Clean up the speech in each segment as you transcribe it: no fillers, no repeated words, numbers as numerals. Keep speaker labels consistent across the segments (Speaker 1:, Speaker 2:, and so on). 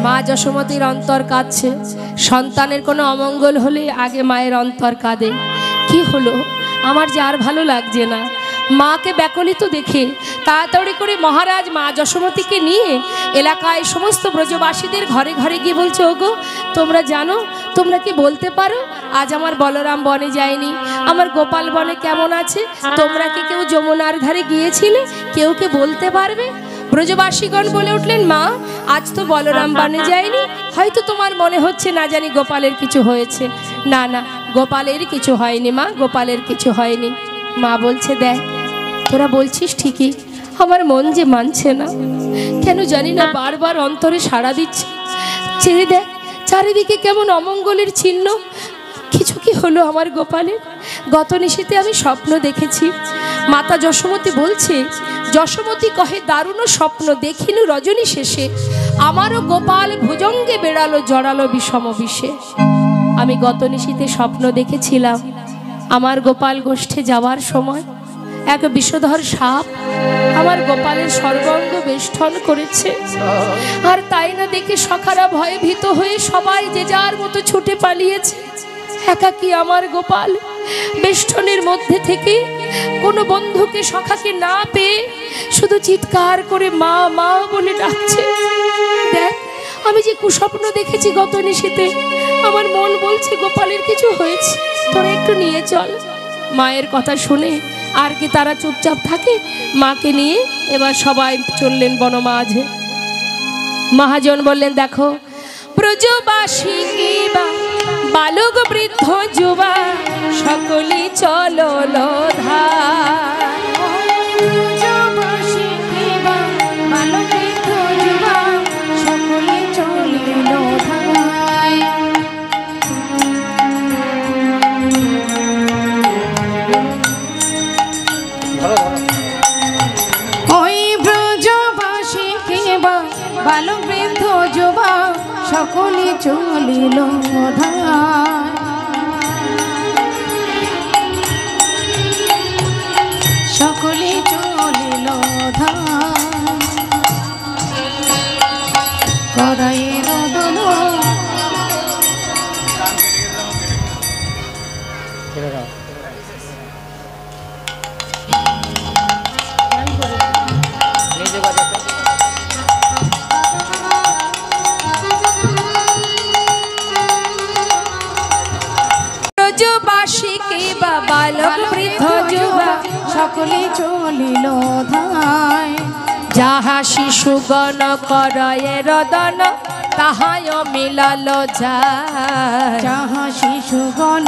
Speaker 1: মা যশোমতীর অন্তর কাঁদছে। সন্তানের কোনো অমঙ্গল হলে আগে মায়ের অন্তর কাঁদে। কি হলো, আমার যে আর ভালো লাগছে না। মাকে ব্যাকুলিত দেখে তাড়াতাড়ি করে মহারাজ মা যশোমতীকে নিয়ে এলাকায় সমস্ত ব্রজবাসীদের ঘরে ঘরে গিয়ে বলছে, ওগো তোমরা জানো, তোমরা কি বলতে পারো আজ আমার বলরাম বনে যায়নি, আমার গোপাল বনে কেমন আছে? তোমরা কি কেউ যমুনার ধারে গিয়েছিলে? কেউ কে বলতে পারবে? ব্রজবাসীগণ বলে উঠলেন, মা আজ তো বলরাম বনে যায়নি, হয়তো তোমার মনে হচ্ছে না জানি গোপালের কিছু হয়েছে। না না, গোপালের কিছু হয়নি মা, গোপালের কিছু হয়নি। মা বলছে, দেখ তোরা বলছিস ঠিকই, আমার মন যে মানছে না, কেন জানি না বারবার অন্তরে সাড়া দিচ্ছে। চেয়ে দেখ চারিদিকে কেমন অমঙ্গলের চিহ্ন। কিছু কি হলো আমার গোপালের? গত নিশীতে আমি স্বপ্ন দেখেছি। মাতা যশোমতী বলছে, যশোমতী কহে দারুণ স্বপ্ন দেখিনু রজনী শেষে, আমারও গোপাল ভুজঙ্গে বেড়ালো জড়ালো বিষম বিষে। আমি গত নিশীতে স্বপ্ন দেখেছিলাম আমার গোপাল গোষ্ঠে যাওয়ার সময় এক বিষধর সাপ আমার গোপালের সর্বাঙ্গ বেষ্টন করেছে। আর তাই না দেখে সখারা ভয়ে ভীত হয়ে সবাই যে যার মতো ছুটে পালিয়েছে। একাকী আমার গোপাল বেষ্টনের মধ্যে থেকে কোনো বন্ধুকে সখাকে না পেয়ে শুধু চিৎকার করে মা মা বলে ডাকছে। দেখ আমি যে কুস্বপ্ন দেখেছি গত নিশীতে, আমার মন বলছে গোপালের কিছু হয়েছে, তোরা একটু নিয়ে চল। মায়ের কথা শুনে আর কি তারা চুপচাপ থাকে? মাকে নিয়ে এবার সবাই চললেন বনমাঝে। মহাজন বললেন, দেখো ব্রজবাসী বালক বৃদ্ধ যুবা সকলে চলো লোধা।
Speaker 2: বালক বৃদ্ধ যুবা সকলে চলিল ধায়, সকলে চলিল ধায়। করায়ে রদন
Speaker 1: বালক বৃদ্ধ যুবা
Speaker 2: সকলে চলিল ধায়।
Speaker 1: যাহা শিশুগণ করয়ে রদন তাহায় মিলাল যায়।
Speaker 2: যাহা শিশুগণ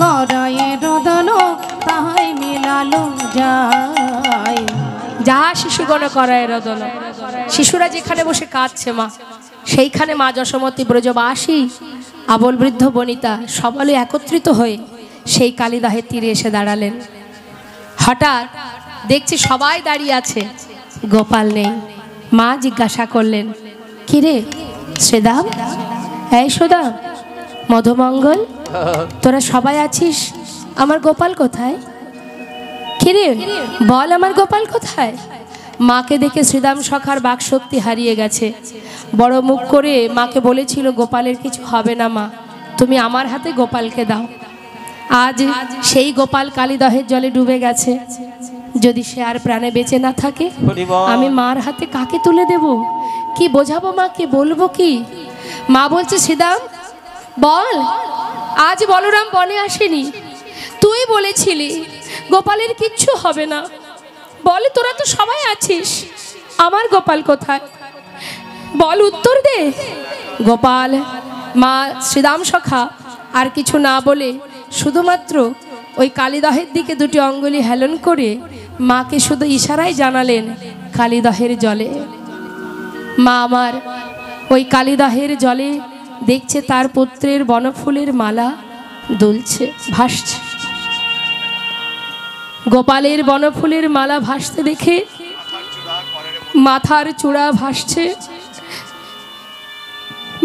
Speaker 2: করয়ে রদন তাহাই মিলাল যায়।
Speaker 1: যাহা শিশুগণ করয়ে রদন, শিশুরা যেখানে বসে কাঁদছে মা, সেইখানে মা যশোমতী ব্রজবাসী আবল বৃদ্ধ বনিতা সকলে একত্রিত হয়ে সেই কালিদাহের তীরে এসে দাঁড়ালেন। হঠাৎ দেখছি সবাই দাঁড়িয়ে আছে, গোপাল নেই। মা জিজ্ঞাসা করলেন, কিরে শ্রীদাম, এই সুদাম, মধুমঙ্গল, তোরা সবাই আছিস, আমার গোপাল কোথায়? কিরে বল, আমার গোপাল কোথায়? মাকে দেখে শ্রীদাম সখার বাকশক্তি হারিয়ে গেছে। বড় মুখ করে মাকে বলেছিল, গোপালের কিছু হবে না মা, তুমি আমার হাতে গোপালকে দাও। আজ সেই গোপাল কালিদহের জলে ডুবে গেছে। যদি সে আর প্রাণে বেঁচে না থাকে, আমি মার হাতে কাকে তুলে দেব? কি বোঝাবো মাকে, বলবো কি? মা বলছে, শ্রীদাম বল, আজ বলরাম বনে আসেনি, তুই বলেছিলি গোপালের কিচ্ছু হবে না। বলে তোরা তো সবাই আছিস, আমার গোপাল কোথায়? বল, উত্তর দে। গোপাল, মা শ্রীদাম সখা আর কিছু না বলে শুধুমাত্র ওই কালিদহের দিকে দুটি অঙ্গুলি হেলন করে মাকে শুধু ইশারায় জানালেন, কালিদহের জলে। মা আমার ওই কালিদহের জলে দেখছে তার পুত্রের বনফুলের মালা দুলছে, ভাসছে। গোপালের বনফুলের মালা ভাসতে দেখে মাথার চূড়া ভাসছে।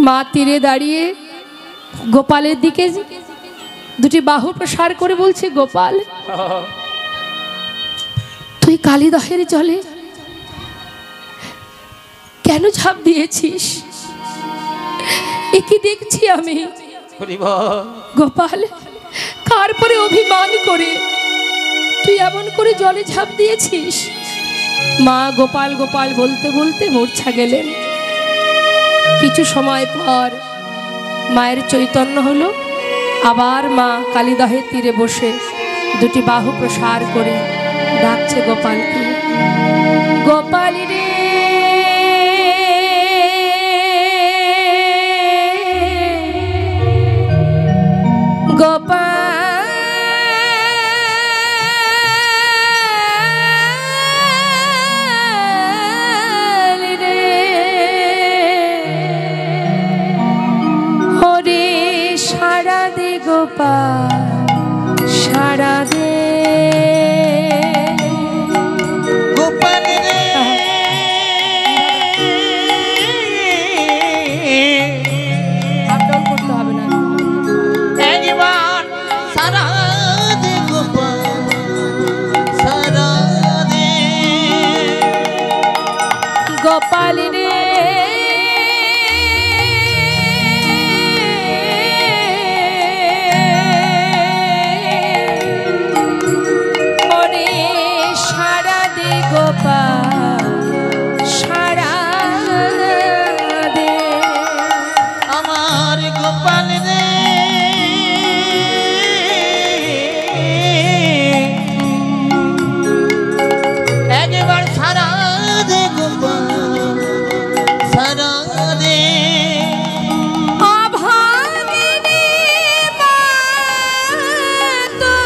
Speaker 1: মা তীরে দাঁড়িয়ে গোপালের দিকে দুটি বাহু প্রসার করে বলছে, গোপাল তুই কালিদহের জলে কেন ঝাঁপ দিয়েছিস? এ কি দেখছি আমি? গোপাল, কার পরে অভিমান করে তুই এমন করে জলে ঝাঁপ দিয়েছিস? মা গোপাল গোপাল বলতে বলতে মূর্ছা গেলেন। কিছু সময় পর মায়ের চৈতন্য হলো। আবার মা কালিদহের তীরে বসে দুটি বাহু প্রসার করে ডাকছে গোপালকে, গোপাল রে গোপাল রে, হরে সারা দে গোপাল সারা দে,
Speaker 3: গোপাল রে
Speaker 1: আপডাউন করতে হবে না।
Speaker 3: একবার সারা দে গোপাল সারা দে,
Speaker 1: গোপাল রে ওরে সারা দে গোপাল সারা দে,
Speaker 3: আমার গোপাল রে একবার সারা দে গোপাল সারা দে,
Speaker 1: অভাগিনী মাতো,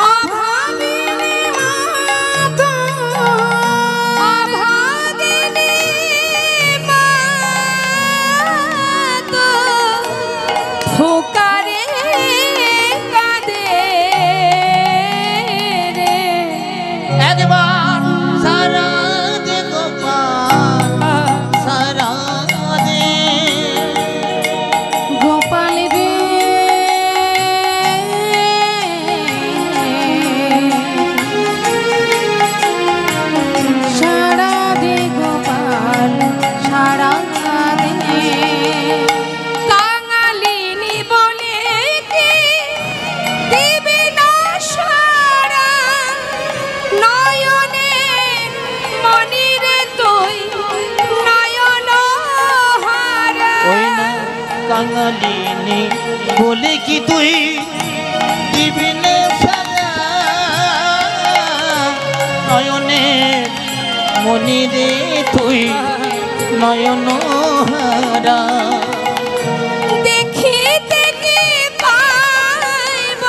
Speaker 1: অভাগিনী মাতো, অভাগিনী মাতো, ফুকারে কাঁদে রে,
Speaker 3: একবার সারা দে গোপাল সারা দে,
Speaker 2: গোপাল রে সারা দে গোপাল সারা দে,
Speaker 1: কাঙালিনী বলে কি দিবি না সারা, নয়নে মনিরে তুই নয়ন হারা,
Speaker 3: ওই না কাঙালিনী বলে কি তুই দিবি না সারা, নয়নে মনিরে তুই নয়ন হারা,
Speaker 1: দেখিতে কি পাইব,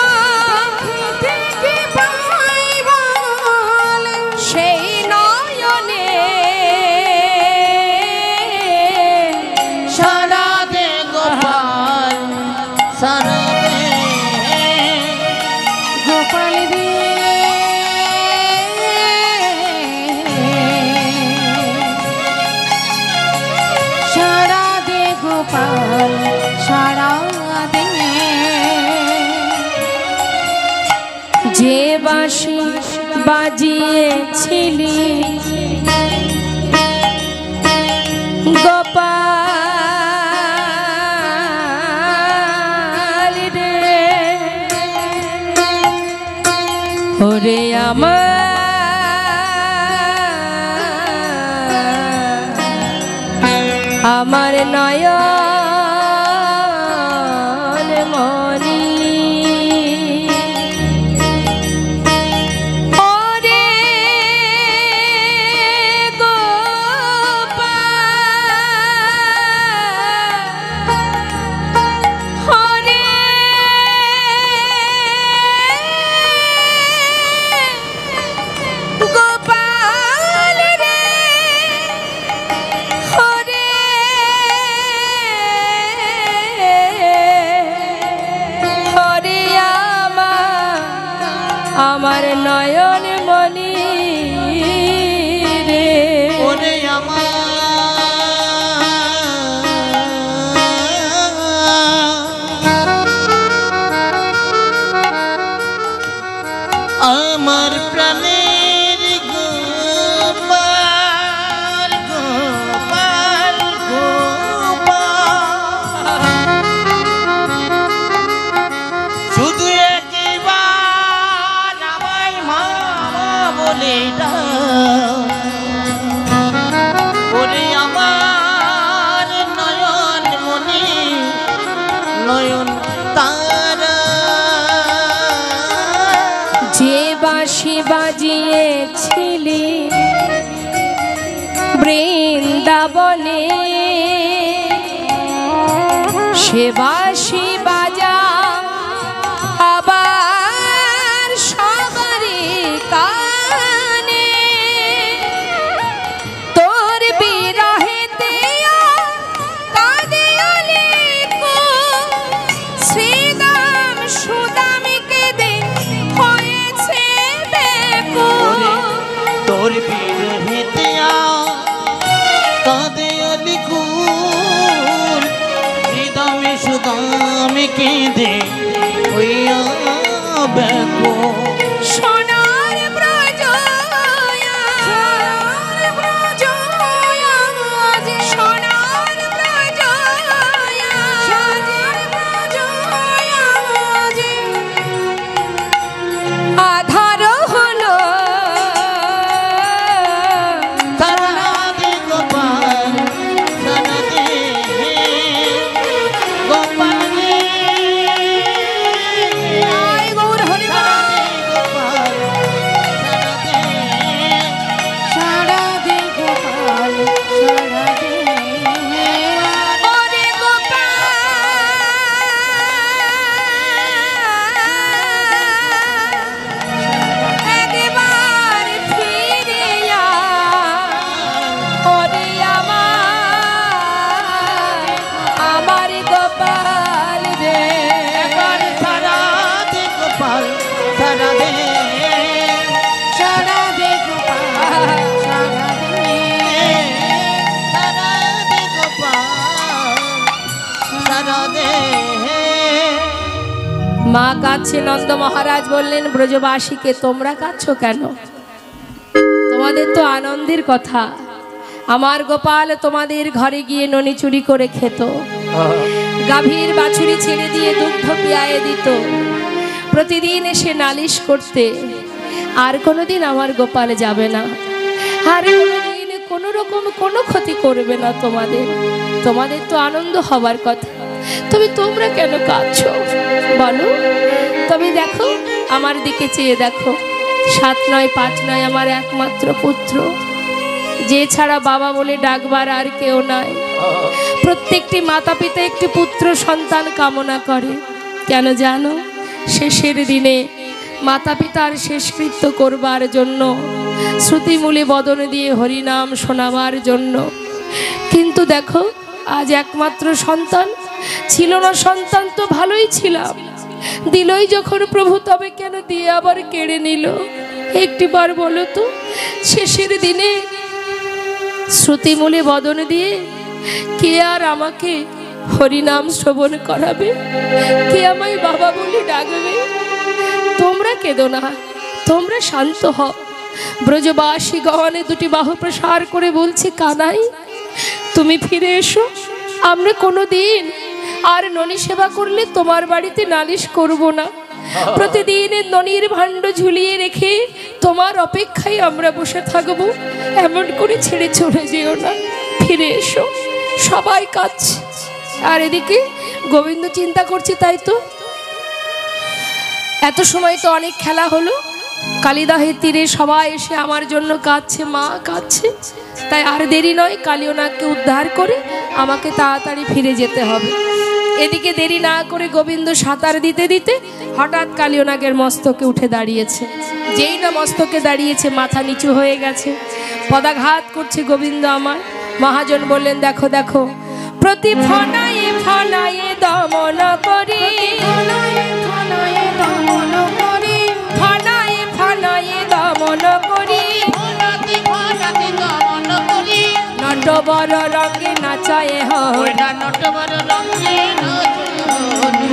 Speaker 1: দেখিতে পাইব সেই নয়নে,
Speaker 3: সারা দে গোপাল সারা দে,
Speaker 2: গোপাল রে সারা দে গোপাল সারা দে,
Speaker 1: যে বাঁশি বাজিয়েছিলি গোপাল রে, ওরে আমার নয়ন মনি, ওরে গোপাল, ওরে গোপাল রে, ওরে বৃন্দাবনে সেবাসী বাজা আবার সবারই কানে তোর বিরহেতে কাঁদে অলিকু শ্রীদাম সুদামিকে দে হয়েছে বেকুল
Speaker 3: তোর বিরহেতে কাঁদে অলিকুল হৃদমে সুদামে কেঁদে হইয়া ব্যাকুল
Speaker 1: সোনার ব্রজ সোনার ব্রজ আধার হলো
Speaker 3: সারা দে গোপাল সারা দে গোপাল রে
Speaker 1: আয় গৌর হরি
Speaker 3: সারা দে গোপাল সারা দে
Speaker 2: সারা দে গোপাল সারা দে
Speaker 1: ওরে গোপাল একবার ফিরে আয় ওরে আমার গোপাল রে
Speaker 3: এবার সারা দে গোপাল সারা দে
Speaker 2: সারা দে গোপাল সারা দে
Speaker 3: সারা দে গোপাল সারা দে
Speaker 1: মা কাঁদছে। নন্দ মহারাজ বললেন, ব্রজবাসীকে তোমরা কাঁদছো কেন? তোমাদের তো আনন্দের কথা। আমার গোপাল তোমাদের ঘরে গিয়ে ননি চুরি করে খেত, গাভীর বাছুরি ছেড়ে দিয়ে দুগ্ধ পিয়ায়ে দিত, প্রতিদিন এসে নালিশ করতে। আর কোনোদিন আমার গোপাল যাবে না, আর কোনোদিন কোনো রকম কোনো ক্ষতি করবে না তোমাদের। তোমাদের তো আনন্দ হবার কথা, তবে তোমরা কেন কাঁদছো বলো? তবে দেখো, আমার দিকে চেয়ে দেখো, 7 নয় 5 নয় আমার একমাত্র পুত্র, যে ছাড়া বাবা বলে ডাকবার আর কেউ নাই। প্রত্যেকটি মাতা পিতা একটি পুত্র সন্তান কামনা করে। কেন জানো? শেষের দিনে মাতা পিতার শেষকৃত্য করবার জন্য, শ্রুতিমূলে বদন দিয়ে হরিনাম শোনাবার জন্য। কিন্তু দেখো, আজ একমাত্র সন্তান ছিল না, সন্তান তো ভালোই ছিলাম, দিলই যখন প্রভু, তবে কেন দিয়ে আবার কেড়ে নিল? একটিবার বলো তো, শেষের দিনে শ্রুতিমূলে বদন দিয়ে কে আর আমাকে হরিনাম শ্রবণ করাবে? কে আমায় বাবা বলে ডাকবে? তোমরা কেঁদো না, তোমরা শান্ত হও। ব্রজবাসী গহনে দুটি বাহু প্রসার করে বলছি, কানাই তুমি ফিরে এসো। আমরা কোনো দিন আর ননি সেবা করলে তোমার বাড়িতে নালিশ করব না। প্রতিদিন ননির ভাণ্ড ঝুলিয়ে রেখে তোমার অপেক্ষায় আমরা বসে থাকব। এমন করে ছেড়ে চলে যেও না, ফিরে এসো। সবাই কাঁদছে, আর এদিকে গোবিন্দ চিন্তা করছে, তাই তো এত সময় তো অনেক খেলা হলো, কালিদাহের তীরে সবাই এসে আমার জন্য কাঁদছে, মা কাঁদছে, তাই আর দেরি নয়, কালিয়নাগকে উদ্ধার করে আমাকে তাড়াতাড়ি ফিরে যেতে হবে। এদিকে দেরি না করে গোবিন্দ সাঁতার দিতে দিতে হঠাৎ কালিয়নাগের মস্তকে উঠে দাঁড়িয়েছে। যেই না মস্তকে দাঁড়িয়েছে, মাথা নিচু হয়ে গেছে, পদাঘাত করছে গোবিন্দ আমার। মহাজন বললেন, দেখো দেখো, প্রতি ফনায়ে ফনায়ে দমন করি,
Speaker 2: ফনায়ে ফনায়ে দমন করি,
Speaker 1: ফনায়ে ফনায়ে দমন করি,
Speaker 3: ফোনাতে ফোনাতে দমন করি
Speaker 1: নটবর রঙে নাচায়ে হয়,
Speaker 3: ওইটা নটবর রঙে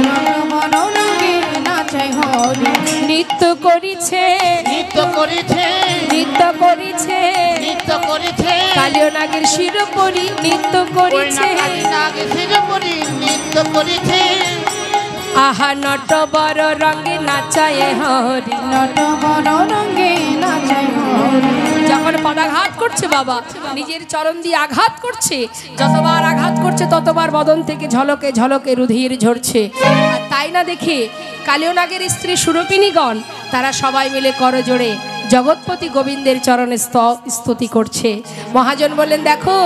Speaker 2: নটবর রঙে নাচে হরি,
Speaker 1: নৃত্য করিছে,
Speaker 3: নৃত্য করেছে
Speaker 1: নৃত্য করিছে,
Speaker 3: নৃত্য করেছে
Speaker 1: কালিয়নাগের শিরোপরি নৃত্য করিছে,
Speaker 3: নাগে ফিরে পড়ি নৃত্য করেছে
Speaker 1: আহা নটবর রঙে নাচায়ে হরি।
Speaker 2: নটবর রঙে নাচে হরি।
Speaker 1: যখন পদাঘাত করছে বাবা, নিজের চরণ দিয়ে আঘাত করছে, যতবার আঘাত করছে ততবার বদন থেকে ঝলকে ঝলকে রুধির ঝরছে। আর তাই না দেখে কালিয়নাগের স্ত্রী সুরপিনীগণ তারা সবাই মিলে করজোড়ে জগৎপতি গোবিন্দের চরণে স্তুতি করছে। মহাজন বললেন, দেখো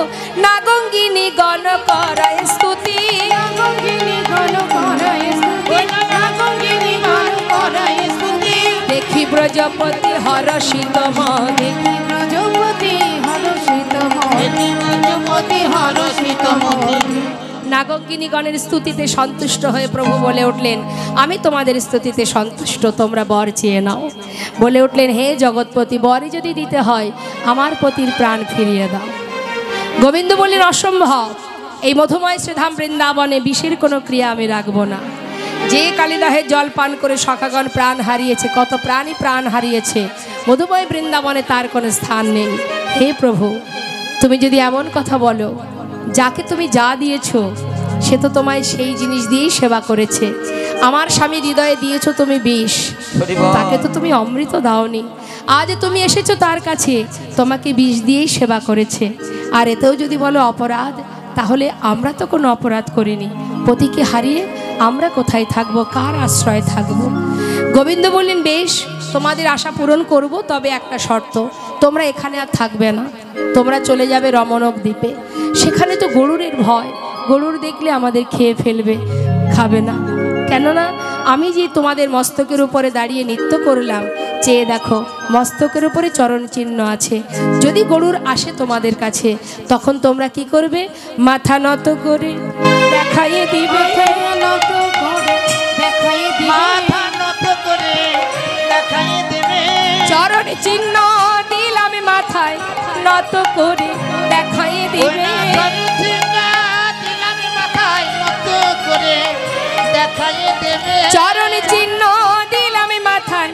Speaker 1: নাগঙ্গিনী গণ করায় স্তুতি,
Speaker 2: নাগঙ্গিনী গণ করায় স্তুতি, নাগঙ্গিনী গণ করায় স্তুতি।
Speaker 1: দেখি ব্রজপতি হরষিত মনে,
Speaker 2: ব্রজপতি হরষিত মনে, ব্রজপতি হরষিত মনে।
Speaker 1: নাগঙ্গিনী গণের স্তুতিতে সন্তুষ্ট হয়ে প্রভু বলে উঠলেন, আমি তোমাদের স্তুতিতে সন্তুষ্ট, তোমরা বর চেয়ে নাও। বলে উঠলেন, হে জগৎপতি, বরই যদি দিতে হয় আমার পতির প্রাণ ফিরিয়ে দাও। গোবিন্দ বললেন, অসম্ভব, এই মধুময় শ্রীধাম বৃন্দাবনে বিষের কোনো ক্রিয়া আমি রাখবো না। যে কালিদাহের জল পান করে সখাগণ প্রাণ হারিয়েছে, কত প্রাণী প্রাণ হারিয়েছে, মধুময় বৃন্দাবনে তার কোনো স্থান নেই। হে প্রভু, তুমি যদি এমন কথা বলো, যাকে তুমি যা দিয়েছো সে তো তোমায় সেই জিনিস দিয়েই সেবা করেছে। আমার স্বামী হৃদয়ে দিয়েছো তুমি বিষ, তাকে তো তুমি অমৃত দাওনি। আজ তুমি এসেছো তার কাছে, তোমাকে বিষ দিয়েই সেবা করেছে। আর এতেও যদি বলো অপরাধ, তাহলে আমরা তো কোনো অপরাধ করিনি। পতিকে হারিয়ে আমরা কোথায় থাকবো, কার আশ্রয়ে থাকবো? গোবিন্দ বললেন, বেশ, তোমাদের আশা পূরণ করব, তবে একটা শর্ত, তোমরা এখানে আর থাকবে না, তোমরা চলে যাবে রমণক দ্বীপে। সেখানে তো গরুরের ভয়, গরুর দেখলে আমাদের খেয়ে ফেলবে, খাবে না। কেননা আমি যে তোমাদের মস্তকের উপরে দাঁড়িয়ে নৃত্য করলাম, চেয়ে দেখো মস্তকের উপরে চরণ চিহ্ন আছে। যদি গরুর আসে তোমাদের কাছে, তখন তোমরা কি করবে? মাথা নত করে দেখাইয়ে দিবে,
Speaker 2: নত করে দেখাইয়ে দিবে,
Speaker 3: মাথা নত করে দেখাইয়ে দেবে।
Speaker 1: চরণ চিহ্ন দিলাম মাথায় নত করে দেখাইয়ে দিবে। চরণ চিহ্ন দিলাম মাথায়,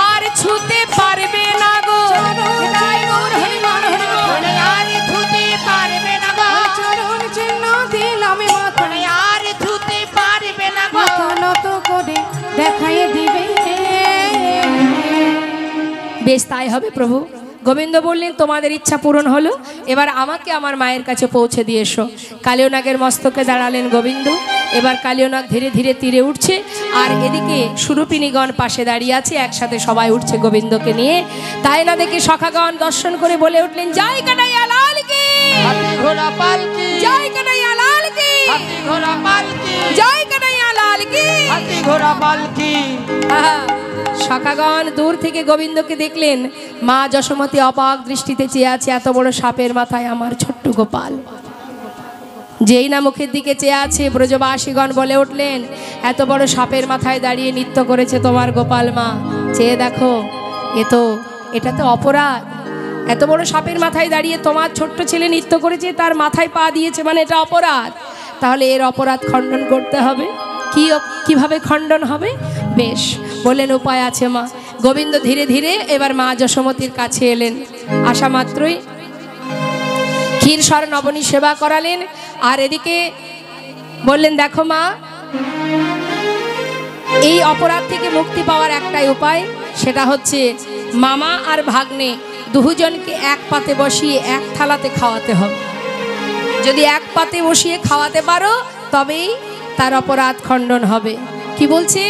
Speaker 1: আর ছুতে পারবে না গো,
Speaker 3: আর ছুতে পারবে না গো,
Speaker 2: চরণ চিহ্ন দিলাম মাথায়,
Speaker 3: আর ছুতে পারবে না গো।
Speaker 2: মাথা নত করে দেখাইয়ে দিবে।
Speaker 1: বেশ, তাই হবে প্রভু। গোবিন্দ বললেন, তোমাদের ইচ্ছা পূরণ হলো, এবার আমাকে আমার মায়ের কাছে পৌঁছে দিয়ে এসো। কালীয়নাগের মস্তকে দাঁড়ালেন গোবিন্দ। এবার কালীয়নাগ ধীরে ধীরে তীরে উঠছে, আর এদিকে সুরূপিণীগণ পাশে দাঁড়িয়ে আছে, একসাথে সবাই উঠছে গোবিন্দকে নিয়ে। তাই না দেখে সখাগণ দর্শন করে বলে উঠলেন, জয় কানাইয়া লাল কি,
Speaker 3: হাতি ঘোড়া পালকি,
Speaker 1: জয় কানাইয়া লাল কি,
Speaker 3: হাতি ঘোড়া পালকি,
Speaker 1: জয় কানাইয়া লাল কি।
Speaker 3: হাতি ঘোড়া পালকি।
Speaker 1: আহা, সখাগণ দূর থেকে গোবিন্দকে দেখলেন, মা যশোমতী অবাক দৃষ্টিতে চেয়ে আছে। এত বড় সাপের মাথায় আমার ছোট্ট গোপাল। যেই না মুখের দিকে চেয়ে আছে, ব্রজবাসীগণ বলে উঠলেন, এত বড় সাপের মাথায় দাঁড়িয়ে নৃত্য করেছে তোমার গোপাল মা, চেয়ে দেখো, এটা তো অপরাধ। এত বড় সাপের মাথায় দাঁড়িয়ে তোমার ছোট্ট ছেলে নৃত্য করেছে, তার মাথায় পা দিয়েছে, মানে এটা অপরাধ। তাহলে এর অপরাধ খণ্ডন করতে হবে। কিভাবে খণ্ডন হবে? বেশ, বললেন উপায় আছে মা। গোবিন্দ ধীরে ধীরে এবার মা যশোমতীর কাছে এলেন। আসা মাত্রই ক্ষীরসর নবনী সেবা করালেন, আর এদিকে বললেন, দেখো মা, এই অপরাধ থেকে মুক্তি পাওয়ার একটাই উপায়, সেটা হচ্ছে মামা আর ভাগ্নে দুজনকে এক পাতে বসিয়ে এক থালাতে খাওয়াতে হবে। যদি এক পাতে বসিয়ে খাওয়াতে পারো, তবেই তার অপরাধ খণ্ডন হবে। কি বলছে?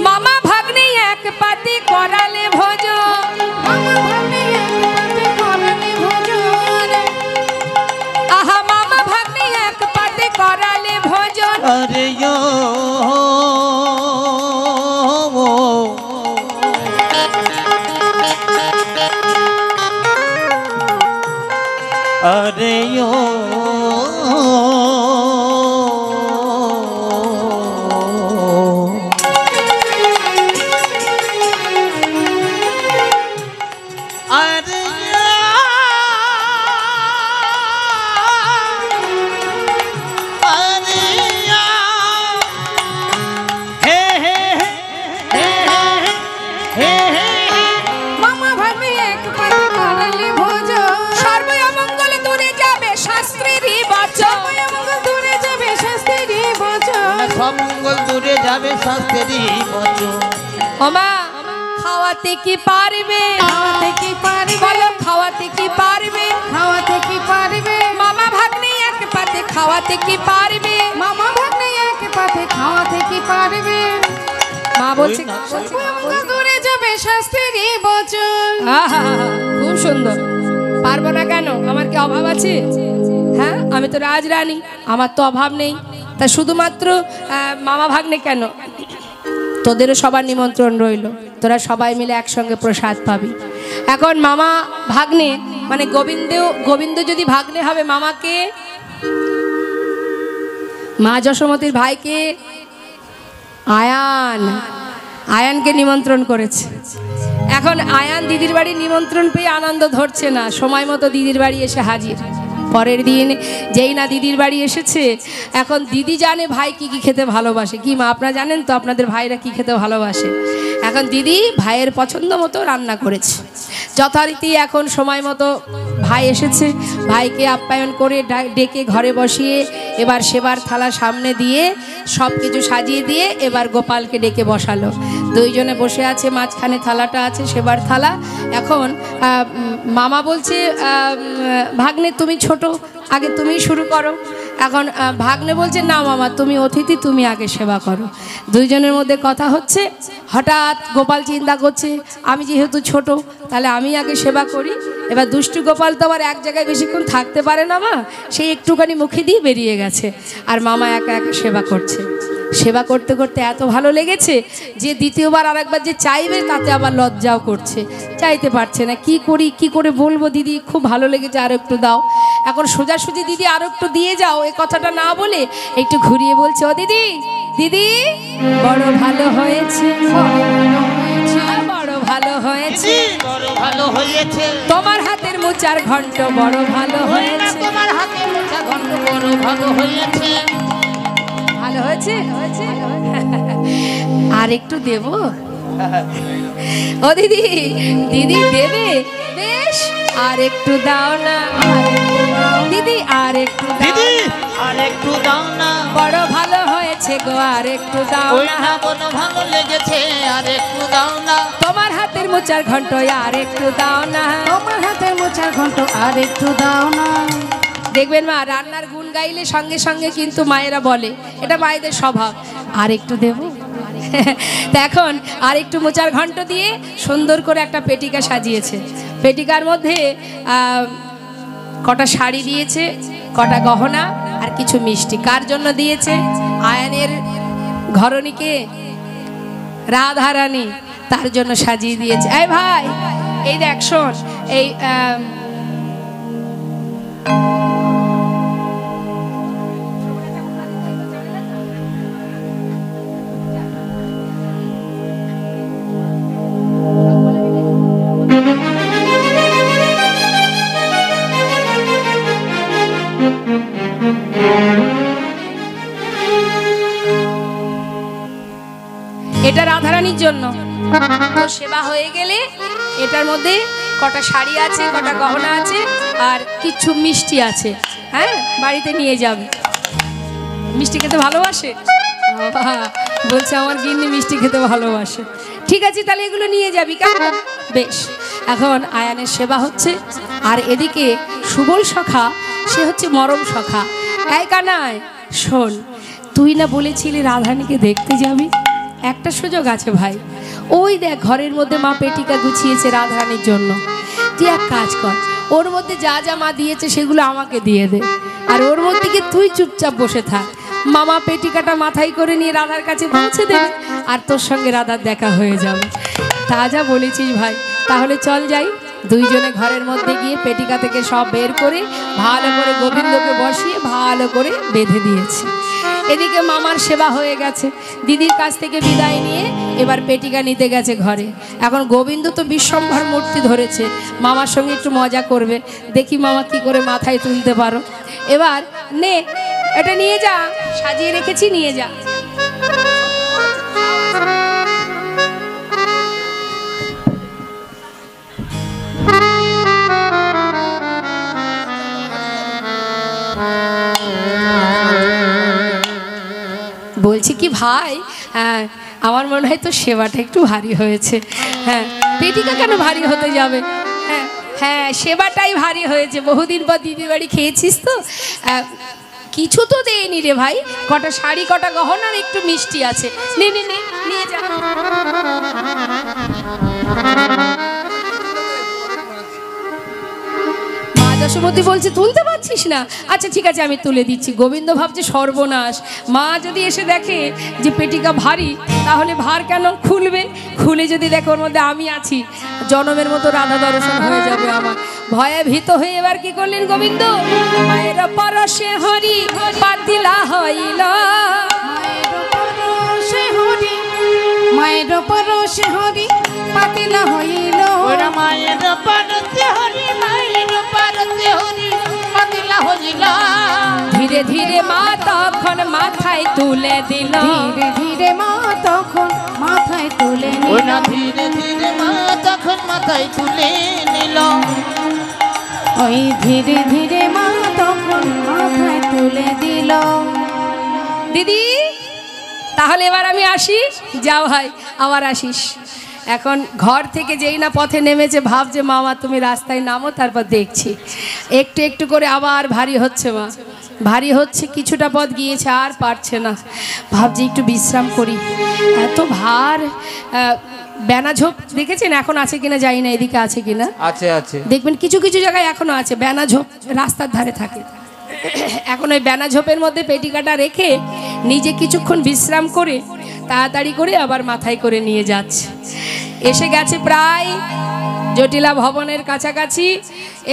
Speaker 1: মামা ভাগ্নে এক পাতে করালে ভোজন,
Speaker 2: মামা ভাগ্নে এক পাতে করালে ভোজন,
Speaker 1: আহা মামা ভাগ্নে এক পাতে করালে ভোজন।
Speaker 3: আরে আরে
Speaker 2: মামা ভাগ্নে এক পাতে করালে ভোজন,
Speaker 1: সর্বমঙ্গল দূরে যাবে শাস্ত্রেরই বচন,
Speaker 2: সর্বমঙ্গল দূরে যাবে শাস্ত্রেরই বচন।
Speaker 3: সব মঙ্গল দূরে যাবে শাস্ত্রেরই বচন।
Speaker 1: ওমা খাওয়াতে কি পারবে?
Speaker 2: খাওয়াতে কি পারবে?
Speaker 1: বলো খাওয়াতে কি পারবে?
Speaker 2: খাওয়াতে কি পারবে?
Speaker 1: মামা ভাগ্নে এক পাতে খাওয়াতে কি পারবে?
Speaker 2: মামা ভাগ্নে এক পাতে খাওয়াতে কি পারবে?
Speaker 1: মা বলছে
Speaker 2: দূরে যাবে শাস্ত্রেরই বচন।
Speaker 1: আহা, খুব সুন্দর। পারবো না কেন? আমার কি অভাব আছে? হ্যাঁ, আমি তো রাজরানী, আমার তো অভাব নেই। তা শুধুমাত্র মামা ভাগ্নে কেন, তোদেরও সবার নিমন্ত্রণ রইল, তোরা সবাই মিলে একসঙ্গে প্রসাদ পাবি। এখন মামা ভাগ্নে মানে গোবিন্দ যদি ভাগ্নে হবে, মামাকে মা যশোমতীর ভাইকে আয়ানকে নিমন্ত্রণ করেছে। এখন আয়ান দিদির বাড়ি নিমন্ত্রণ পেয়ে আনন্দ ধরছে না, সময় মতো দিদির বাড়ি এসে হাজির। পরের দিন যেই না দিদির বাড়ি এসেছে, এখন দিদি জানে ভাই কি কি খেতে ভালোবাসে। কি মা, আপনারা জানেন তো আপনাদের ভাইরা কি খেতে ভালোবাসে? এখন দিদি ভাইয়ের পছন্দ মতো রান্না করেছে যথারীতি। এখন সময় মতো ভাই এসেছে, ভাইকে আপ্যায়ন করে ডেকে ঘরে বসিয়ে এবার সেবার থালা সামনে দিয়ে সব কিছু সাজিয়ে দিয়ে এবার গোপালকে ডেকে বসালো। দুইজনে বসে আছে, মাঝখানে থালাটা আছে সেবার থালা। এখন মামা বলছে ভাগ্নে তুমি ছোট, আগে তুমি শুরু করো। এখন ভাগ্নে বলছে না মামা, তুমি অতিথি, তুমি আগে সেবা করো। দুইজনের মধ্যে কথা হচ্ছে, হঠাৎ গোপাল চিন্তা করছে আমি যেহেতু ছোট তাহলে আমি আগে সেবা করি। এবার দুষ্টু গোপাল তো আবার এক জায়গায় বেশিক্ষণ থাকতে পারে না, মা সেই একটুখানি মুখে দিয়ে বেরিয়ে গেছে, আর মামা একা একা সেবা করছে। সেবা করতে করতে এত ভালো লেগেছে যে দ্বিতীয়বার আরেকবার যে চাইবে তাতে আবার লজ্জাও করছে, চাইতে পারছে না। কি করে বলবো দিদি খুব ভালো লেগেছে, আরো একটু দাও। এখন সোজাসুজি দিদি আরো একটু দিয়ে যাও এ কথাটা না বলে একটু ঘুরিয়ে বলছে ও দিদি, দিদি বড় ভালো হয়েছে, বড় ভালো হয়েছে,
Speaker 3: বড় ভালো হয়েছে,
Speaker 1: তোমার হাতের মোচার ঘন্ট বড় ভালো হয়েছে,
Speaker 3: তোমার হাতে মোচা ঘন্ট বড় ভালো হয়েছে।
Speaker 1: ভালো হয়েছে। আর একটু দেব ও দিদি, দিদি দেবে? বেশ, আর একটু দাও না দিদি, আর একটু
Speaker 3: দিদি আর একটু দাও না,
Speaker 1: বড় ভালো হয়েছে গো, আর একটু দাও
Speaker 3: ওই
Speaker 1: না,
Speaker 3: না বড় ভালো লেগেছে, আর একটু দাও না,
Speaker 1: তোমার হাতের মোচার ঘন্ট আর একটু দাও না,
Speaker 2: তোমার হাতের মোচার ঘন্ট আর একটু দাও না।
Speaker 1: দেখবেন মা, রান্নার গুণ গাইলে সঙ্গে সঙ্গে কিন্তু মায়েরা বলে, এটা মায়েদের স্বভাব, আর একটু দেবো। তা এখন আর একটু মোচার ঘন্ট দিয়ে সুন্দর করে একটা পেটিকা সাজিয়েছে। পেটিকার মধ্যে কটা শাড়ি দিয়েছে, কটা গহনা আর কিছু মিষ্টি। কার জন্য দিয়েছে? আয়ানের ঘরণীকে, রাধারানী, তার জন্য সাজিয়ে দিয়েছে। এই ভাই, এই দেখ শোন, এই এটা রাধারানীর জন্য। তো সেবা হয়ে গেলে এটার মধ্যে কটা শাড়ি আছে, কটা গহনা আছে আর কিছু মিষ্টি আছে। হ্যাঁ, বাড়িতে নিয়ে যাবে। মিষ্টি খেতে ভালোবাসে, বলছে আমার গিন্নি মিষ্টি খেতে ভালোবাসে। ঠিক আছে, তাহলে এগুলো নিয়ে যাবি কেমন? বেশ। এখন আয়ানের সেবা হচ্ছে, আর এদিকে সুবল সখা, সে হচ্ছে মরম সখা। এই কানাই শোন, তুই না বলেছিলি রাধারানীকে দেখতে যাবি? একটা সুযোগ আছে ভাই, ওই দেখ ঘরের মধ্যে মা পেটিকা গুছিয়েছে রাধারানীর জন্য। তুই এক কাজ কর, ওর মধ্যে যা যা মা দিয়েছে সেগুলো আমাকে দিয়ে দে, আর ওর মধ্যে কি তুই চুপচাপ বসে থাক। মামা পেটিকাটা মাথায় করে নিয়ে রাধার কাছে পৌঁছে দেবে, আর তোর সঙ্গে রাধার দেখা হয়ে যাবে। তা যা বলেছিস ভাই, তাহলে চল যাই। দুইজনে ঘরের মধ্যে গিয়ে পেটিকা থেকে সব বের করে ভালো করে গোবিন্দকে বসিয়ে ভালো করে বেঁধে দিয়েছে। এদিকে মামার সেবা হয়ে গেছে, দিদির কাছ থেকে বিদায় নিয়ে এবার পেটিকা নিতে গেছে ঘরে। এখন গোবিন্দ তো বিশ্বম্ভর মূর্তি ধরেছে, মামার সঙ্গে একটু মজা করবে, দেখি মামা কি করে মাথায় তুলতে পারো। এবার নে, এটা নিয়ে যা, সাজিয়ে রেখেছি, নিয়ে যা। বলছি কি ভাই, আমার মনে হয় তো সেবাটা একটু ভারী হয়েছে। হ্যাঁ, পেটিকা কেন ভারী হতে যাবে? হ্যাঁ, সেবাটাই ভারী হয়েছে। বহুদিন পর দিদির বাড়ি খেয়েছিস তো, কি কিছু তো দেয়নি রে ভাই, কটা শাড়ি কটা গহনার একটু মিষ্টি আছে, নে নে নে নিয়ে যা। মা যশোমতী বলছে তুলতে পারছিস না, আচ্ছা ঠিক আছে আমি তুলে দিচ্ছি। গোবিন্দ ভাবছে সর্বনাশ, মা যদি এসে দেখে যে পেটিকা ভারী, তাহলে ভার কেন খুলবে, খুলে যদি দেখে ওর মধ্যে আমি আছি, জনমের মতো রাধা দর্শন হয়ে যাবে আমার। ভয়ে ভীত হয়ে এবার কি করলেন গোবিন্দ, মায়ের পরশে হরি পাতিলা হইল,
Speaker 2: মায়ের পরশে হরি পাতিলা হইল,
Speaker 3: ওরা মায়ের পারতে হরি, মায়ের পারতে হরি পাতিলা হইল।
Speaker 1: ধীরে ধীরে মা তখন মাথায় তুলে দিল,
Speaker 2: ধীরে ধীরে মা তখন মাথায় তুলে নিল,
Speaker 3: ওরা ধীরে ধীরে মা তখন মাথায় তুলে নিল।
Speaker 2: ওই ধীরে ধীরে মা তখন মাথায় তুলে দিল।
Speaker 1: দিদি তাহলে এবার আমি আসি, যাও ভাই আবার আসিস। এখন ঘর থেকে যেই না পথে নেমেছে ভাবছে মামা তুমি রাস্তায় নামো, তারপর দেখছি একটু একটু করে আবার ভারী হচ্ছে, মা ভারী হচ্ছে, কিছুটা পথ গিয়েছে আর পারছে না, ভাবছি একটু বিশ্রাম করি, এত ভার। বেনাঝোপ দেখেছেন এখন আছে কিনা জানি না, এদিকে আছে কিনা,
Speaker 3: আছে আছে,
Speaker 1: দেখবেন কিছু কিছু জায়গায় এখনো আছে বেনাঝোপ, রাস্তার ধারে থাকে। এখন ওই বেনাঝোপের মধ্যে পেটিকাটা রেখে নিজে কিছুক্ষণ বিশ্রাম করে তাড়াতাড়ি করে আবার মাথায় করে নিয়ে যাচ্ছে। এসে গেছে প্রায় জটিলা ভবনের কাছাকাছি,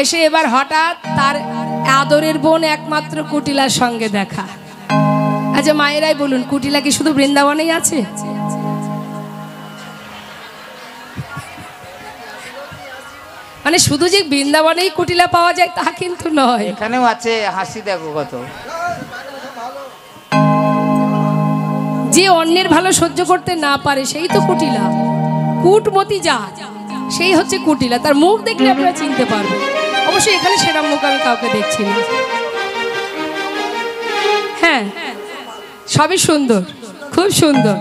Speaker 1: এসে এবার হঠাৎ তার আদরের বোন একমাত্র কুটিলার সঙ্গে দেখা। আচ্ছা মায়েরাই বলুন, কুটিলা কি শুধু বৃন্দাবনেই আছে? মানে শুধু যে বৃন্দাবনেই কুটিলা পাওয়া যায় তা কিন্তু নয়,
Speaker 3: এখানেও আছে। হাসি দেখো কত,
Speaker 1: যে অন্যের ভালো সহ্য করতে না পারে সেই তো কুটিলা, কুটমতি যা সেই হচ্ছে কুটিলা। তার মুখ দেখলে আপনারা চিনতে পারবেন। অবশ্যই এখানে সেরকম মুখ আমি কাউকে দেখছি না। হ্যাঁ সবই সুন্দর, খুব সুন্দর।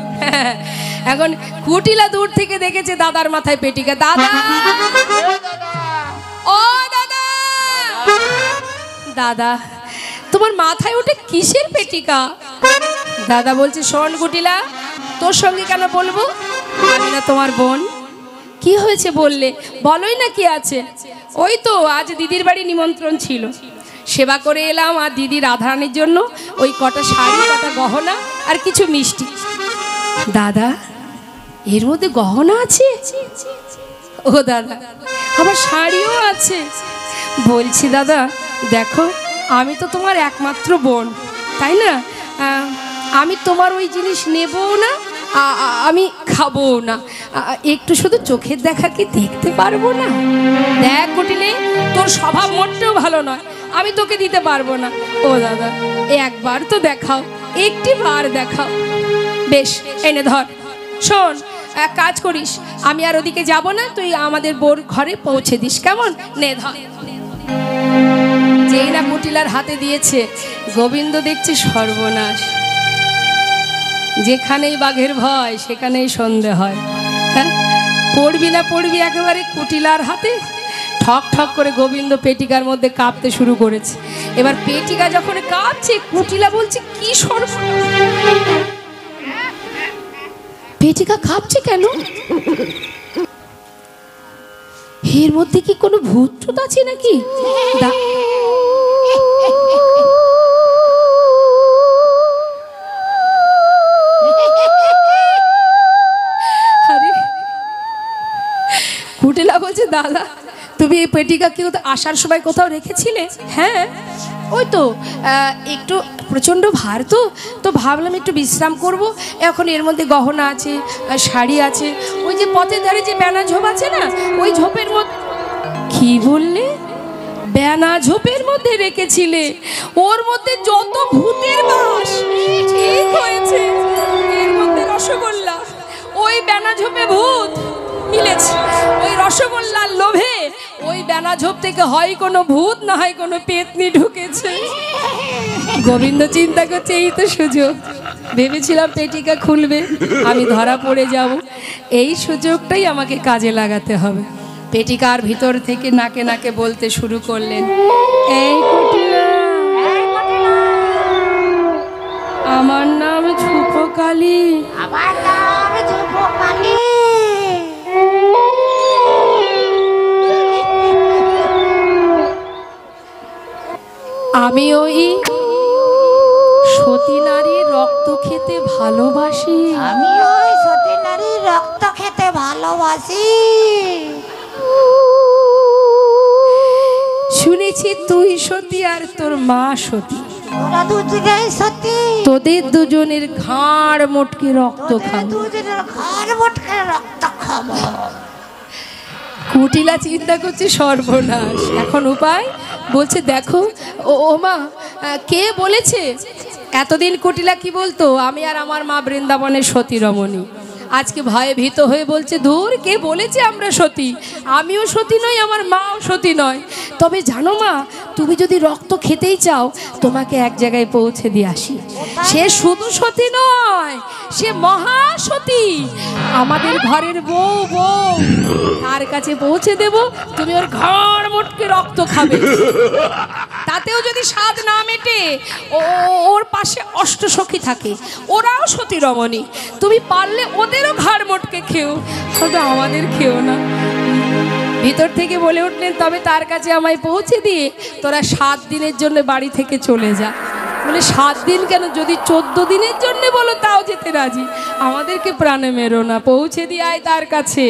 Speaker 1: এখন কুটিলা দূর থেকে দেখেছে দাদার মাথায় পেটিকা। দাদা, ও দাদা, দাদা তোমার মাথায় ওঠে কিসের পেটিকা? দাদা বলছে শোন কুটিলা, তোর সঙ্গে কেন বলবো, আমি না তোমার বোন? কি হয়েছে বললে, বলোই না কি আছে। ওই তো আজ দিদির বাড়ি নিমন্ত্রণ ছিল, সেবা করে এলাম, আর দিদি রাধারানীর জন্য ওই কটা শাড়ি কটা গহনা আর কিছু মিষ্টি। দাদা এর মধ্যে গহনা আছে? ও দাদা আবার শাড়িও আছে। বলছি দাদা দেখো আমি তো তোমার একমাত্র বোন, তাই না, আমি তোমার ওই জিনিস নেবও না, আমি খাবো না, একটু শুধু চোখের দেখা কি দেখতে পারবো না? দেখ কুটিলে তোর স্বভাব মোটেও ভালো নয়, আমি তোকে দিতে পারবো না। ও দাদা একবার তো দেখাও, একটি বার দেখাও। বেশ এনে ধর। শোন এক কাজ করিস, আমি আর ওদিকে যাব না, তুই আমাদের বোর ঘরে পৌঁছে দিস, কেমন? নে ধর। যেই না কুটিলার হাতে দিয়েছে, গোবিন্দ দেখছে সর্বনাশ, যেখানেই বাঘের ভয় সেখানেই সন্ধে হয়। হ্যাঁ পড়বি না পড়বি একেবারে কুটিলার হাতে। ঠক ঠক করে গোবিন্দ পেটিকার মধ্যে কাঁপতে শুরু করেছে। এবার পেটিকা যখন কাঁপছে, কুটিলা বলছে কি সর্বনাশ, পেটিকা কাঁপছে কেন? এর মধ্যে কি কোনো ভূত টুত আছে নাকি? কুটিলা বলছে দাদা তুমি এই পেটিকা কেউ আসার সময় কোথাও রেখেছিলে? হ্যাঁ ওই তো একটু প্রচণ্ড ভার তো ভাবলাম একটু বিশ্রাম করব, এখন এর মধ্যে গহনা আছে, শাড়ি আছে, ওই যে পথের ধারে যে বেনা ঝোপ আছে না, ওই ঝোপের মধ্যে। কি বললে? বেনা ঝোপের মধ্যে রেখেছিলে? ওর মধ্যে যত ভূতের বাস। ঠিক হয়েছে, এর মধ্যে রসগোল্লা, ওই বেনা ঝোপে ভূত মিলেছে। ওই রসগোল্লার লোভে ওই বেনা ঝোপ থেকে হয় কোনো ভূত না হয় কোনো পেতনি ঢুকেছে। গোবিন্দ চিন্তা করছে এই তো সুযোগ, ভেবেছিলাম পেটিকা খুলবে, আমি ধরা পড়ে যাব, এই সুযোগটাই আমাকে কাজে লাগাতে হবে। পেটিকার ভিতর থেকে নাকে নাকে বলতে শুরু করলেন, এই কুটিলা আমি ওই সতী নারীর রক্ত খেতে ভালোবাসি।
Speaker 3: আমি ওই সতী নারীর রক্ত খেতে ভালোবাসি।
Speaker 1: শুনেছি তুই সতী আর তোর মা সতী,
Speaker 3: ওরা দুজনেই সতী।
Speaker 1: তোদের দুজনের ঘাড় মোটকে রক্ত খাবো।
Speaker 3: দুজনের ঘাড় মোটকে রক্ত খাবো।
Speaker 1: কুটিলা চিন্তা করছে সর্বনাশ, এখন উপায়। বলছে দেখো ও মা, কে বলেছে? এতদিন কুটিলা কি বলতো, আমি আর আমার মা বৃন্দাবনের সতী রমণী। আজকে ভয়ে ভীত হয়ে বলছে ধুর, কে বলেছে আমরা সতী? আমিও সতী নই, আমার মাও সতী নয়। তবে জানো মা, তুমি যদি রক্ত খেতেই চাও, তোমাকে এক জায়গায় পৌঁছে দিয়ে আসি। সে শুধু সতী নয়, সে মহাসতী, আমাদের ঘরের বউ। তার কাছে পৌঁছে দেব, তুমি ওর ঘাড় মোটকে রক্ত খাবে। তাতেও যদি স্বাদ না মেটে, ওর পাশে অষ্টসখী থাকে, ওরাও সতী রমণী। তুমি পারলে ওদেরও ঘাড় মোটকে খেও, শুধু আমাদের খেও না। ভিতর থেকে বলে উঠলেন তবে তার কাছে আমায় পৌঁছে দিয়ে তোরা 7 দিনের জন্য বাড়ি থেকে চলে যা। বলে 7 দিন কেন, যদি 14 দিনের জন্য বলো তাও যেতে রাজি, আমাদেরকে প্রাণে মেরো না, পৌঁছে দিয়ে আয় তার কাছে।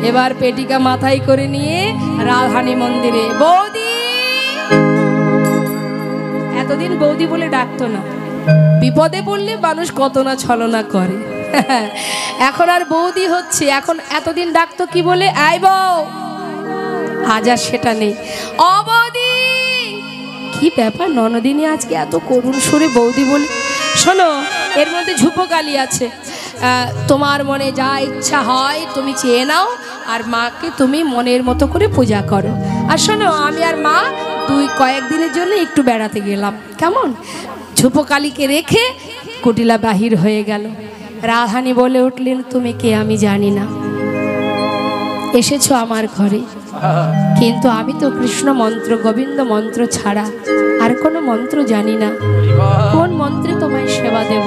Speaker 1: এবার পেটিকা মাথায় করে নিয়ে রাধারানী মন্দিরে। বৌদি, এতদিন বৌদি বলে ডাকতো না, বিপদে পড়লে মানুষ কত না ছলনা করে। এখন আর বৌদি হচ্ছে, এখন এতদিন ডাকতো কি বলে, আই বউ। আজ আর সেটা নেই। ও বৌদি, কি ব্যাপার ননদিনী আজকে এত করুণ সুরে বৌদি বলে? শোনো, এর মধ্যে ঝুপোকালি আছে, তোমার মনে যা ইচ্ছা হয় তুমি চেয়ে নাও, আর মাকে তুমি মনের মতো করে পূজা করো। আর শোনো, আমি আর মা কয়েকদিনের জন্য একটু বেড়াতে গেলাম, কেমন? ঝুপোকালিকে রেখে কুটিলা বাহির হয়ে গেল। রাধারানী বলে উঠলেন তুমি কে আমি জানি না, এসেছো আমার ঘরে, কিন্তু আমি তো কৃষ্ণ মন্ত্র গোবিন্দ মন্ত্র ছাড়া আর কোনো মন্ত্র জানি না, কোন মন্ত্রে তোমায় সেবা দেব?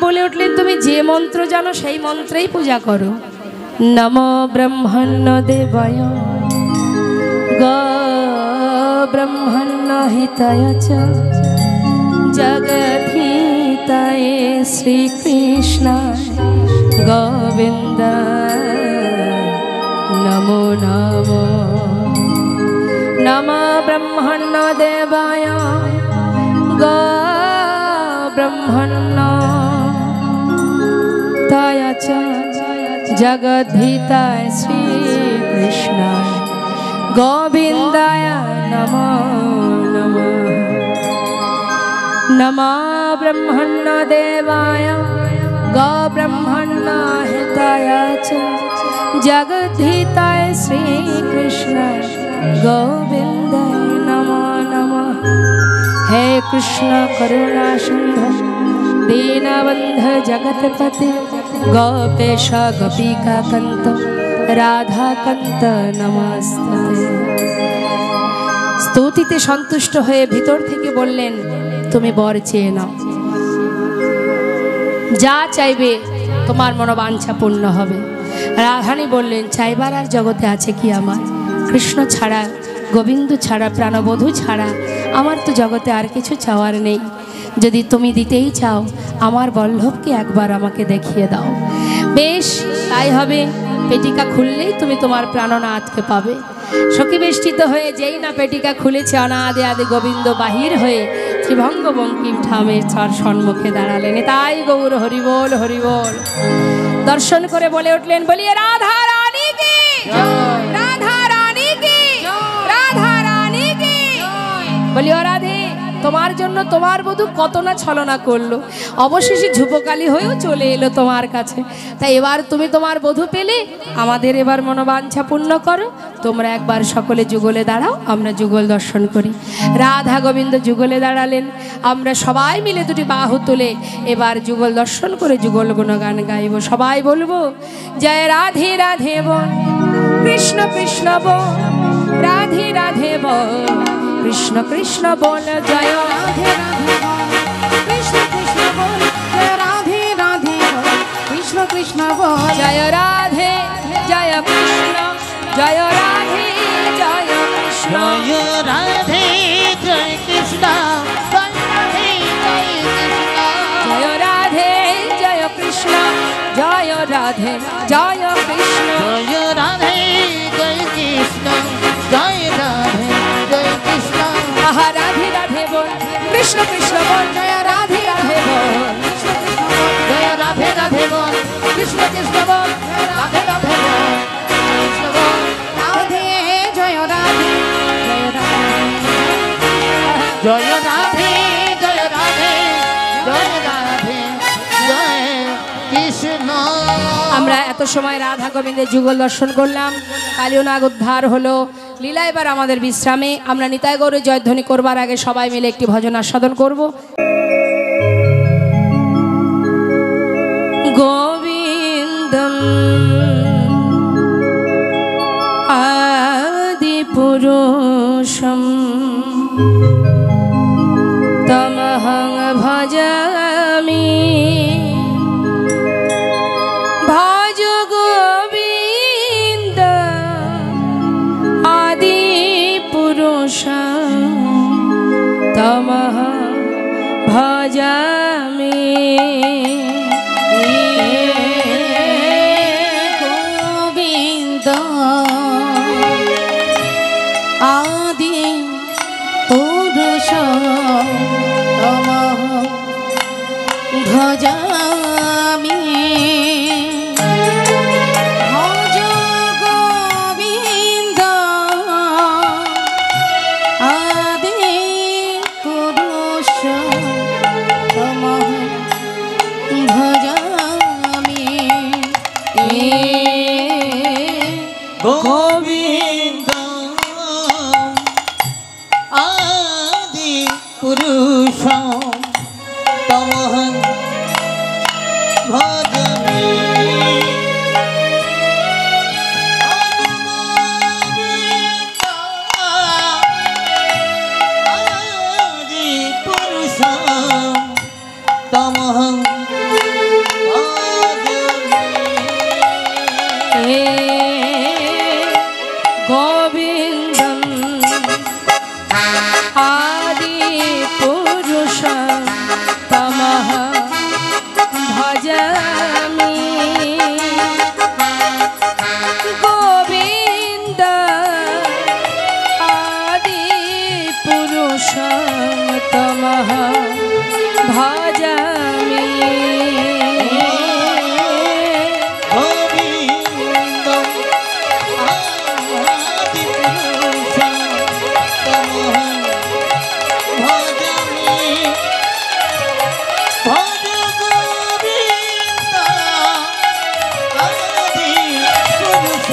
Speaker 1: বলে উঠলেন তুমি যে মন্ত্র জানো সেই মন্ত্রেই পূজা করো। নমো ব্রহ্মণ্য দেবায় গ ব্রহ্মণ্য হিতায় চ জগদ্ধিতায় শ্রীকৃষ্ণ গোবিন্দ নমো নমো। নমো ব্রহ্মণ্য দেবায় গ ব্রহ্মণ্য হিতায় চ জগদ্ধিতায় শ্রীকৃষ্ণ গোবিন্দায় নমো নমো। নমো ব্রহ্মণ্য দেবায় গো ব্রহ্মণ্য হিতায় চ জগদ্ধিতায় শ্রীকৃষ্ণ গোবিন্দায় নমো নমো। হে কৃষ্ণ করুণা সিন্ধু দীনবন্ধ জগৎপতে গোপেশ গোপিকা কান্ত রাধা কান্ত নমস্তে। স্তুতিতে সন্তুষ্ট হয়ে ভিতর থেকে বললেন তুমি বর চেয়ে নাও, যা চাইবে তোমার মনোবাঞ্ছা পূর্ণ হবে। রাধারানী বললেন চাইবার আর জগতে আছে কি আমার? কৃষ্ণ ছাড়া, গোবিন্দ ছাড়া, প্রাণবধূ ছাড়া আমার তো জগতে আর কিছু চাওয়ার নেই। যদি তুমি দিতেই চাও আমার বল্লভকে একবার আমাকে দেখিয়ে দাও। বেশ, তাই হবে। পেটিকা খুললেই তুমি তোমার প্রাণনাথকে পাবে। সখী বেষ্টিত হয়ে যেই না পেটিকা খুলেছে, অনাদে আদে গোবিন্দ বাহির হয়ে ত্রিভঙ্গ বঙ্কিম ঠামের সম্মুখে দাঁড়ালেন। তাই গৌর হরিবোল হরিবোল। দর্শন করে বলে উঠলেন বলিয়ে রাধা রানী কি, রাধা রানী কি, রাধা রানী কি। বলি ও রাধে, তোমার জন্য তোমার বধূ কত না ছলনা করলো, অবশেষে ঝুপকালি হয়েও চলে এলো তোমার কাছে। তাই এবার তুমি তোমার বধূ পেলে, আমাদের এবার মনোবাঞ্ছা পূর্ণ করো। তোমরা একবার সকলে যুগলে দাঁড়াও, আমরা যুগল দর্শন করি। রাধা গোবিন্দ যুগলে দাঁড়ালেন। আমরা সবাই মিলে দুটি বাহু তুলে এবার যুগল দর্শন করে যুগল গুণগান গাইব। সবাই বলবো জয় রাধে রাধে বল, কৃষ্ণ কৃষ্ণ বল, রাধে রাধে বল, কৃষ্ণ কৃষ্ণ বল, জয় রাধে রাধে বল, কৃষ্ণ কৃষ্ণ বল, জয় রাধে রাধে বল, কৃষ্ণ কৃষ্ণ বল, জয় রাধে জয় কৃষ্ণ, জয় রাধে জয় কৃষ্ণ,
Speaker 3: জয় রাধে জয় কৃষ্ণ।
Speaker 1: রাধে জয় কৃষ্ণ
Speaker 3: জয় রাধে জয় কৃষ্ণ জয় রাধে জয় কৃষ্ণ
Speaker 1: আহা রাধে রাধে বল কৃষ্ণ কৃষ্ণ বল জয় রাধে রাধে বল
Speaker 3: জয় রাধে রাধে বল
Speaker 1: কৃষ্ণ কৃষ্ণ বল
Speaker 3: রাধে রাধে বল কৃষ্ণ বল
Speaker 2: রাধে জয় রাধে
Speaker 3: জয় রাধে জয় রাধে জয় রাধে জয় কৃষ্ণ।
Speaker 1: আমরা এত সময় রাধা গোবিন্দের যুগল দর্শন করলাম, কালীয় নাগ উদ্ধার হলো, লীলা এবার আমাদের বিশ্রামে। আমরা নিতাই গৌরে জয়ধ্বনি করবার আগে সবাই মিলে একটি ভজন আস্বাদন করব। গোবিন্দম আদি পুরুষম তমহং ভজামি ভজ গোবিন্দ আদি পুরুষম তমহং ভজামি
Speaker 2: গোবিন্দ আদি পুরুষ তমঃ ভজামি ভজ গোবিন্দ আদি পুরুষ তমঃ ভজামি
Speaker 3: গোবিন্দ আদি পুরুষ তমহং ভজামি আদি পুরুষ তমহং
Speaker 1: হে গোবিন্দম আদি পুরুষ তমঃ ভজামি গোবিন্দ আদি পুরুষ তমঃ ভজামি
Speaker 3: গোবিন্দ আদি পুরুষ তমহং ভজামি ভজ গোবিন্দ আদি পুরুষ